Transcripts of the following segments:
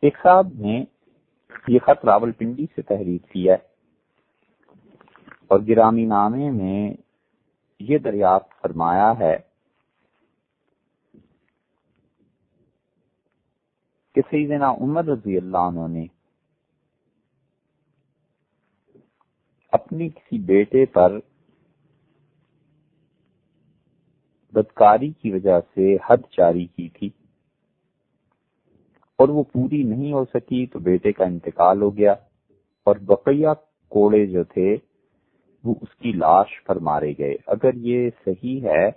ایک صاحب نے یہ خط راولپنڈی سے تحریر کیا ہے اور گرامی نامے میں یہ دریافت فرمایا ہے کہ سیدنا عمر رضی اللہ عنہ نے اپنی کسی بیٹے پر بدکاری کی وجہ سے حد جاری کی تھی اور وہ پوری نہیں ہو سکی تو بیٹے کا انتقال ہو گیا اور بقیہ کوڑے جو تھے وہ اس کی لاش پر مارے گئے۔ اگر یہ صحیح ہے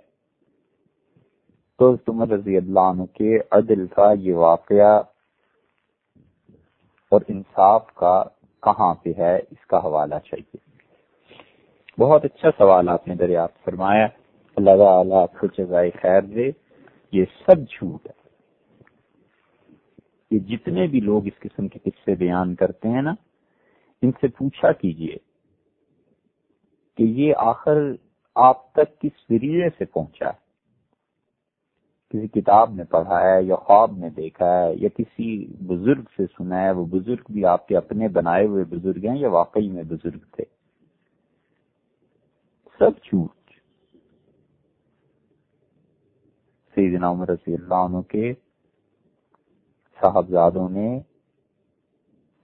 تو عمر رضی اللہ عنہ کے عدل کا یہ واقعہ اور انصاف کا کہاں پہ ہے، اس کا حوالہ چاہیے۔ بہت اچھا سوال آپ نے دریافت فرمایا، اللہ تعالیٰ آپ کو جزائے خیر دے۔ یہ سب جھوٹ ہے، یہ جتنے بھی لوگ اس قسم کے قصے بیان کرتے ہیں نا، ان سے پوچھا کیجئے کہ یہ آخر آپ تک کس ذریعے سے پہنچا ہے، کسی کتاب میں پڑھا ہے یا خواب میں دیکھا ہے یا کسی بزرگ سے سنا ہے، وہ بزرگ بھی آپ کے اپنے بنائے ہوئے بزرگ ہیں یا واقعی میں بزرگ تھے؟ سب جھوٹ۔ سیدنا عمر رضی اللہ عنہ کے صاحبزادوں نے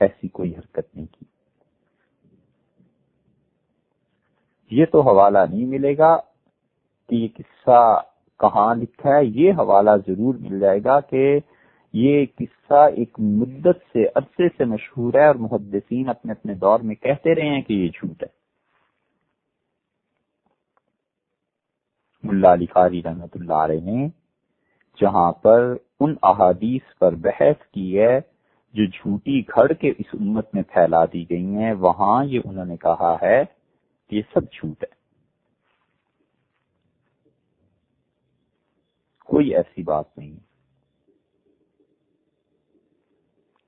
ایسی کوئی حرکت نہیں کی۔ یہ تو حوالہ نہیں ملے گا کہ یہ قصہ کہاں لکھا ہے، یہ حوالہ ضرور مل جائے گا کہ یہ قصہ ایک مدت سے عرصے سے مشہور ہے اور محدثین اپنے اپنے دور میں کہتے رہے ہیں کہ یہ جھوٹ ہے۔ ملا علی قاری رحمۃ اللہ علیہ نے جہاں پر ان احادیث پر بحث کی ہے جو جھوٹی گھڑ کے اس امت میں پھیلا دی گئی ہیں، وہاں یہ انہوں نے کہا ہے کہ یہ سب جھوٹ ہے، کوئی ایسی بات نہیں۔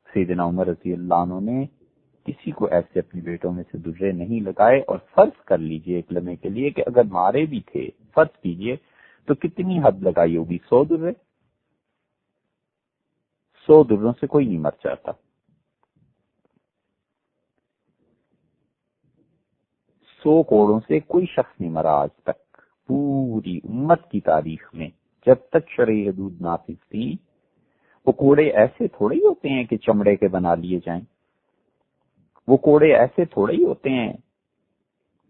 سیدنا عمر رضی اللہ عنہ نے کسی کو ایسے اپنی بیٹوں میں سے درے نہیں لگائے، اور فرض کر لیجئے ایک لمحے کے لیے کہ اگر مارے بھی تھے، فرض کیجئے تو کتنی حد لگائی ہوگی؟ 100 درے؟ 100 دروں سے کوئی نہیں مر جاتا، 100 کوڑوں سے کوئی شخص نہیں مرا آج تک پوری امت کی تاریخ میں۔ جب تک شرعی حدود نافذ تھی، وہ کوڑے ایسے تھوڑے ہی ہوتے ہیں کہ چمڑے کے بنا لیے جائیں، وہ کوڑے ایسے تھوڑے ہی ہوتے ہیں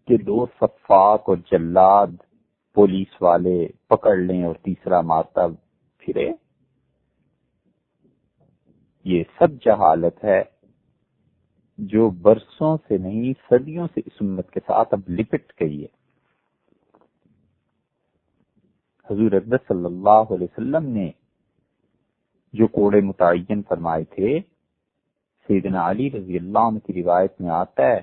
کہ 2 سفاک اور جلاد پولیس والے پکڑ لیں اور تیسرا مارتا پھرے۔ یہ سب جہالت ہے جو برسوں سے نہیں صدیوں سے اس امت کے ساتھ اب لپٹ گئی ہے۔ حضور اقدس صلی اللہ علیہ وسلم نے جو کوڑے متعین فرمائے تھے، سیدنا علی رضی اللہ عنہ کی روایت میں آتا ہے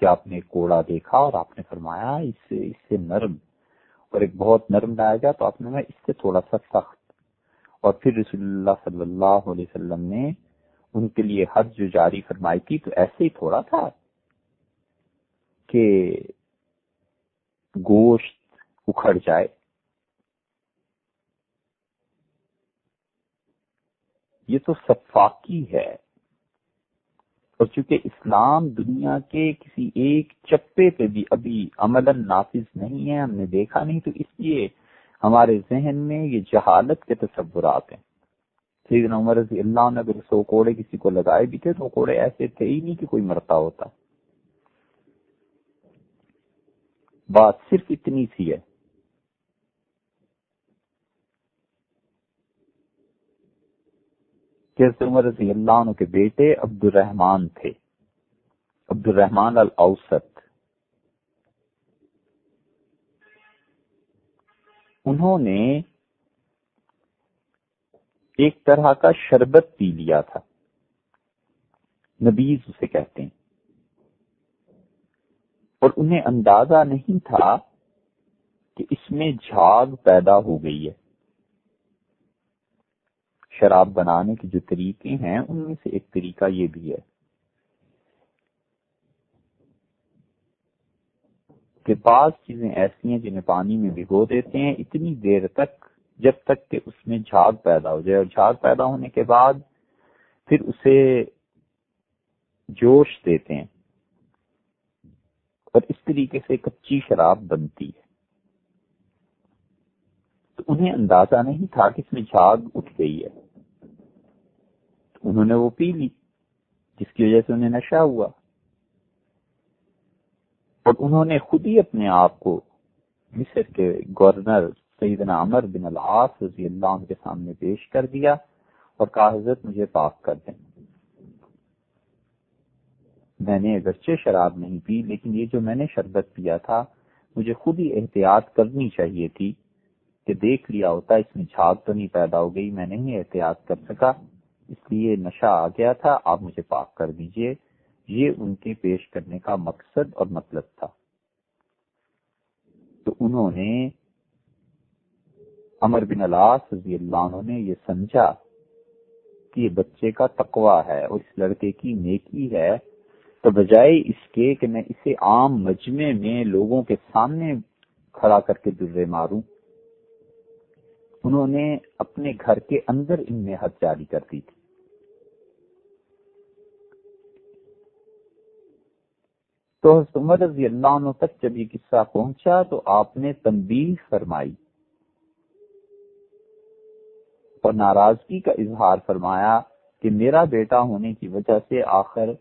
کہ آپ نے ایک کوڑا دیکھا اور آپ نے فرمایا اس سے نرم، اور ایک بہت نرم لایا گیا تو آپ نے فرمایا اس سے تھوڑا سا سخت، اور پھر رسول اللہ صلی اللہ علیہ وسلم نے ان کے لیے حد جو جاری فرمائی تھی تو ایسے ہی تھوڑا تھا کہ گوشت اکھڑ جائے۔ یہ تو سفاکی ہے، اور چونکہ اسلام دنیا کے کسی ایک چپے پہ بھی ابھی عملاً نافذ نہیں ہے، ہم نے دیکھا نہیں، تو اس لیے ہمارے ذہن میں یہ جہالت کے تصورات ہیں۔ سیدنا عمر رضی اللہ عنہ اگر 100 کوڑے کسی کو لگائے بھی تھے تو کوڑے ایسے تھے ہی نہیں کہ کوئی مرتا ہوتا۔ بات صرف اتنی سی ہے کہ حضرت عمر رضی اللہ عنہ کے بیٹے عبد الرحمن تھے، عبد الرحمن الاوسط۔ انہوں نے ایک طرح کا شربت پی لیا تھا، نبیذ اسے کہتے ہیں، اور انہیں اندازہ نہیں تھا کہ اس میں جھاگ پیدا ہو گئی ہے۔ شراب بنانے کے جو طریقے ہیں ان میں سے ایک طریقہ یہ بھی ہے کہ بعض چیزیں ایسی ہیں جنہیں پانی میں بھگو دیتے ہیں اتنی دیر تک جب تک کہ اس میں جھاگ پیدا ہو جائے، اور جھاگ پیدا ہونے کے بعد پھر اسے جوش دیتے ہیں اور اس طریقے سے کچی شراب بنتی ہے. تو انہیں اندازہ نہیں تھا کہ اس میں جھاگ اٹھ گئی ہے. انہوں نے وہ پی لی جس کی وجہ سے انہیں نشہ ہوا، اور انہوں نے خود ہی اپنے آپ کو مصر کے گورنر سیدنا عمر بن العاص رضی اللہ عنہ کے سامنے پیش کر دیا اور کہا حضرت مجھے پاک کر دیں. میں نے اگرچہ شراب نہیں پی لیکن یہ جو میں نے شربت پیا تھا مجھے خود ہی احتیاط کرنی چاہیے تھی کہ دیکھ لیا ہوتا اس میں جھاگ تو نہیں پیدا ہو گئی، میں نہیں احتیاط کر سکا اس لیے نشہ آ گیا تھا، آپ مجھے پاک کر دیجئے. یہ ان کے پیش کرنے کا مقصد اور مطلب تھا. تو انہوں نے عمر بن العاص رضی اللہ عنہ نے یہ سمجھا کہ یہ بچے کا تقوی ہے اور اس لڑکے کی نیکی ہے، تو بجائے اس کے کہ میں اسے عام مجمع میں لوگوں کے سامنے کھڑا کر کے درے ماروں، انہوں نے اپنے گھر کے اندر ان میں حد جاری کر دی تھی. تو حضرت عمر رضی اللہ عنہ تک جب یہ قصہ پہنچا تو آپ نے تنبیہ فرمائی اور ناراضگی کا اظہار فرمایا کہ میرا بیٹا ہونے کی وجہ سے آخر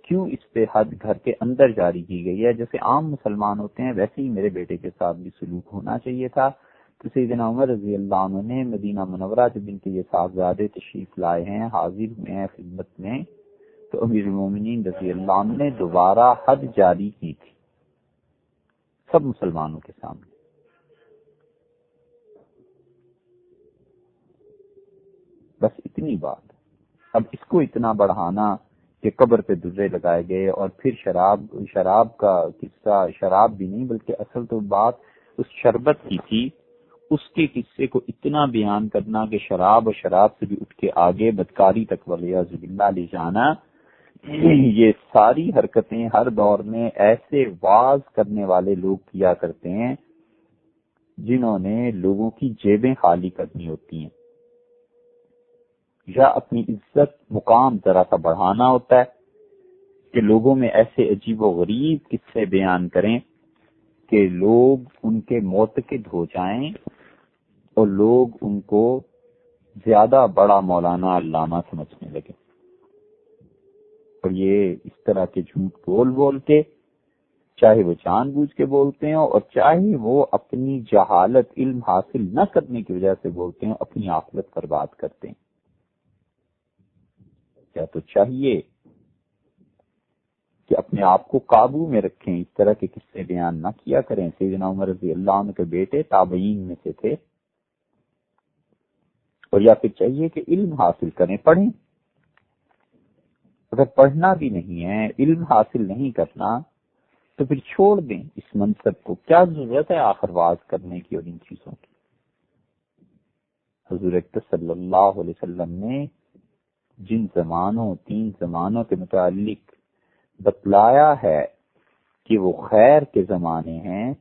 کیوں اس پہ حد گھر کے اندر جاری کی گئی ہے، جیسے عام مسلمان ہوتے ہیں ویسے ہی میرے بیٹے کے ساتھ بھی سلوک ہونا چاہیے تھا. تو سیدنا عمر رضی اللہ عنہ نے مدینہ منورہ جب ان کے یہ صاحبزادے تشریف لائے ہیں، حاضر ہوئے ہیں خدمت میں، تو امیر المومنین رضی اللہ عنہ نے دوبارہ حد جاری کی تھی سب مسلمانوں کے سامنے. بس اتنی بات. اب اس کو اتنا بڑھانا کہ قبر پہ درے لگائے گئے اور پھر شراب کا قصہ، شراب بھی نہیں بلکہ اصل تو بات اس شربت کی تھی، اس کے قصے کو اتنا بیان کرنا کہ شراب اور شراب سے بھی اٹھ کے آگے بدکاری تک والعیاذ باللہ لے جانا، یہ ساری حرکتیں ہر دور میں ایسے واعظ کرنے والے لوگ کیا کرتے ہیں جنہوں نے لوگوں کی جیبیں خالی کرنی ہوتی ہیں یا اپنی عزت مقام ذرا سا بڑھانا ہوتا ہے کہ لوگوں میں ایسے عجیب و غریب قصے بیان کریں کہ لوگ ان کے معتقد ہو جائیں اور لوگ ان کو زیادہ بڑا مولانا علامہ سمجھنے لگے. اور یہ اس طرح کے جھوٹ بول بول کے، چاہے وہ جان بوجھ کے بولتے ہیں اور چاہے وہ اپنی جہالت علم حاصل نہ کرنے کی وجہ سے بولتے ہیں، اپنی آخرت برباد کرتے ہیں. کیا تو چاہیے کہ اپنے آپ کو قابو میں رکھیں، اس طرح کے قصے بیان نہ کیا کریں. سیدنا عمر رضی اللہ عنہ کے بیٹے تابعین میں سے تھے. اور یا پھر چاہیے کہ علم حاصل کریں، پڑھیں. اگر پڑھنا بھی نہیں ہے، علم حاصل نہیں کرنا، تو پھر چھوڑ دیں اس منصب کو. کیا ضرورت ہے آخر واعظ کرنے کی اور ان چیزوں کی. حضور اکرم صلی اللہ علیہ وسلم نے جن زمانوں، 3 زمانوں کے متعلق بتلایا ہے کہ وہ خیر کے زمانے ہیں،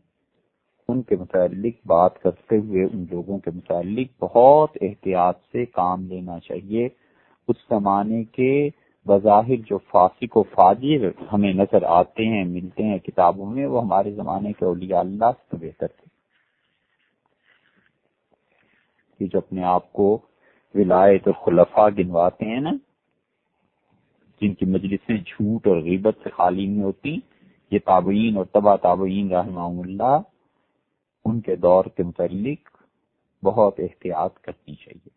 ان کے متعلق بات کرتے ہوئے ان لوگوں کے متعلق بہت احتیاط سے کام لینا چاہیے. اس زمانے کے بظاہر جو فاسق و فاجر ہمیں نظر آتے ہیں، ملتے ہیں کتابوں میں، وہ ہمارے زمانے کے اولیاء اللہ سے بہتر تھے، کہ جو اپنے آپ کو ولایت اور خلفاء گنواتے ہیں نا، جن کی مجلسیں جھوٹ اور غیبت سے خالی نہیں ہوتی، یہ تابعین اور تبع تابعین رحمہم اللہ، ان کے دور کے متعلق بہت احتیاط کرنی چاہیے.